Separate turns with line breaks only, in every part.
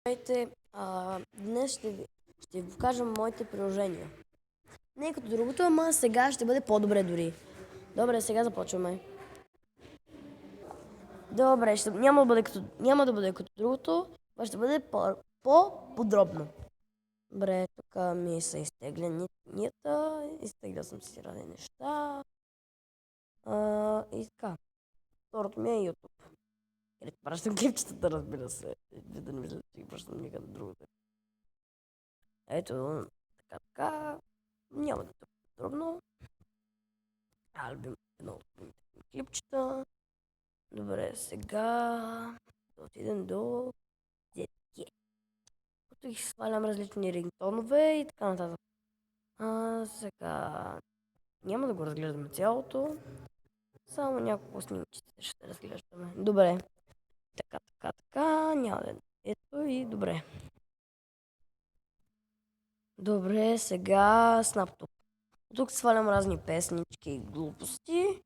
Здравейте! Днес ще ви покажа моите приложения. Не е като другото, ама сега ще бъде по-добре дори. Добре, сега започваме. Добре, няма да бъде като другото, а ще бъде по-подробно. Добре, тук ми са изтегленията, изтегля съм си разни неща. И така. Второто ми е YouTube. Където пращам клипчетата, разбира се. Да не мисля, че ги пращам никъде другото. Ето, така. Няма да е подробно. Любим едно от любимите клипчета. Добре, сега да отидем до ZG. Като ги свалям различни рингтонове и така нататък. Сега няма да го разглеждаме цялото. Само няколко снимчета ще разглеждаме. Добре. Така. Няма да е. Ето и добре. Добре, сега Snaptop. Тук свалям разни песнички и глупости.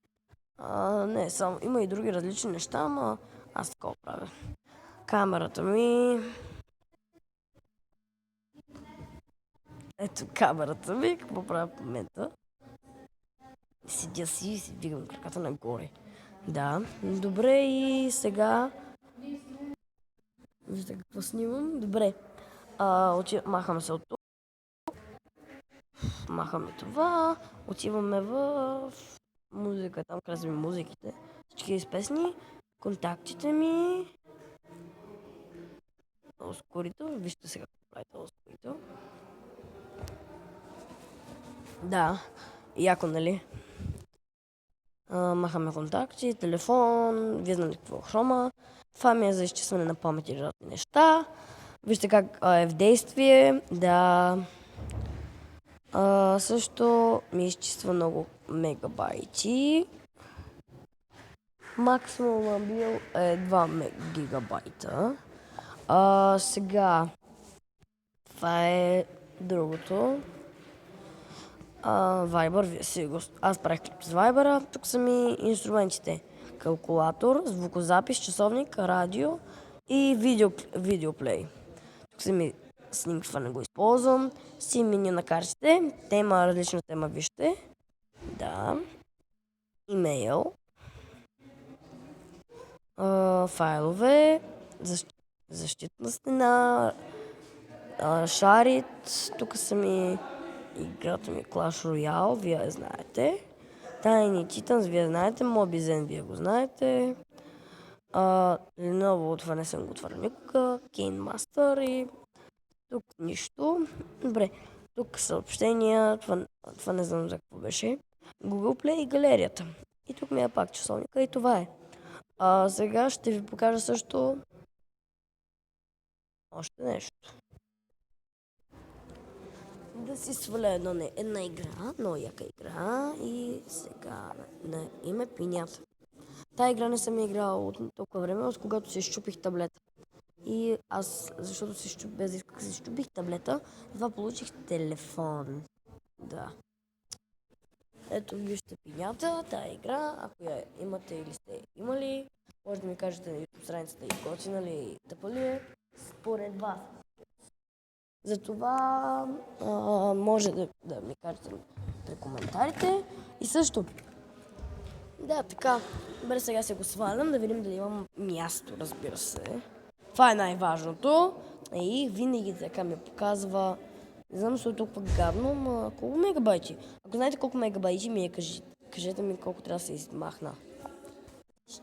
Не, само има и други различни неща, ама аз такова правя. Камерата ми. Ето камерата ми, какво правя в момента. Седя си и си вдигам краката нагоре. Да, добре и сега. Вижте какво снимам. Добре. Махаме се от тук. Махаме това. Отиваме в музика, там къде са ми музиките. Всички с песни. Контактите ми. Ускорител. Вижте сега какво правите ускорител. Да, яко, нали? Махаме контакти, телефон, вие знаете какво е хрома. Това ми е за изчистване на памет и разни неща. Вижте как е в действие. Да. Също ми изчиства много мегабайти. Максимум бил е 2 гигабайта. Сега това е другото. Viber, аз правих клип с Viber. Тук са ми инструментите. Калкулатор, звукозапис, часовник, радио и видеоплей. Тук са ми снимки, това не го използвам. Си меню на картите. Различна тема, вижте. Да. Имейл. Файлове. Защитна стена. Шарит. Тук са ми играта ми Clash Royale, вие я знаете. Tiny Titans, вие знаете. Mobizen, вие го знаете. Lenovo, това не съм го отварял никога. Cane Master и тук нищо. Добре, тук съобщения, това не знам за какво беше. Google Play и галерията. И тук ми е пак часовника и това е. Сега ще ви покажа също още нещо. Да си сваля една игра, много яка игра и сега на име Пинята. Тая игра не съм играла от толкова време, от когато си изчупих таблета. И аз, защото без да исках, си изчупих таблета, това получих телефон. Да. Ето вижте Пинята, тая игра, ако я имате или сте имали, може да ми кажете на YouTube страницата и готина ли, тъпа ли е, според вас. Затова може да ми кажете в коментарите. И също, да, така, добре, сега се го свалям, да видим дали имам място, разбира се. Това е най-важното. И винаги така ми показва, не знам, защо е толкова гадно, но колко мегабайти? Ако знаете колко мегабайти ми е, кажете ми колко трябва да се измахна.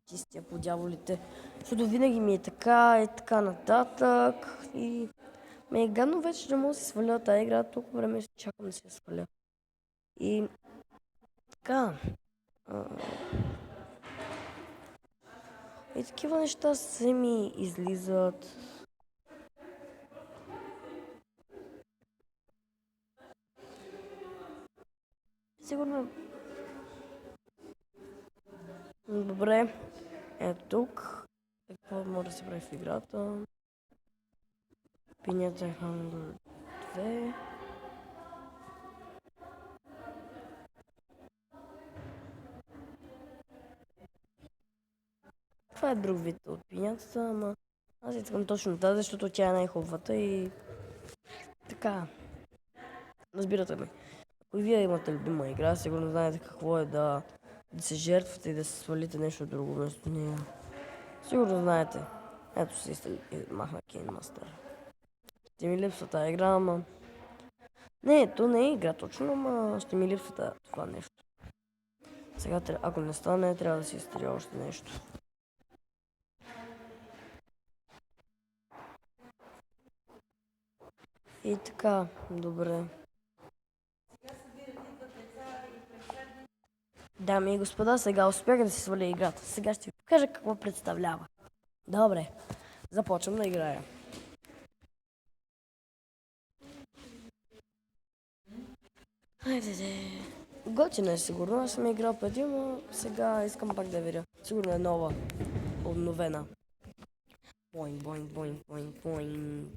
Чистия по дяволите. Защото винаги ми е така и така нататък. И ме е гадно вече да мога да си сваля тази игра, толкова време ще чакам да си я сваля. И така. И такива неща се ми излизат. Сигурно. Добре. Ето тук. Какво може да се прави в играта? Пинята е Hunger 2. Това е друг вид от пинятата, ама Аз искам точно тази, защото тя е най-хубавата и така. Разбирате ме. Ако и вие имате любима игра, сигурно знаете какво е да се жертвате и да се свалите нещо друго вместо нея. Сигурно знаете. Ето си махна Кейнмастър. Ще ми липсва тази игра, ама... Не, то не е игра точно, ама ще ми липсва това нещо. Сега, ако не стане, трябва да си изтрия още нещо. И така, добре. Дами и господа, сега успях да си сваля играта. Сега ще ви покажа какво представлява. Добре, започвам да играя. Хайде де. Готина е сигурно, аз съм играл преди, но сега искам пак да видя. Сигурно е нова, обновена. Боинг, боинг, боинг, боинг, боинг.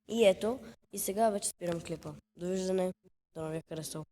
И ето, и сега вече спирам клипа. Довиждане, да ви е харесал.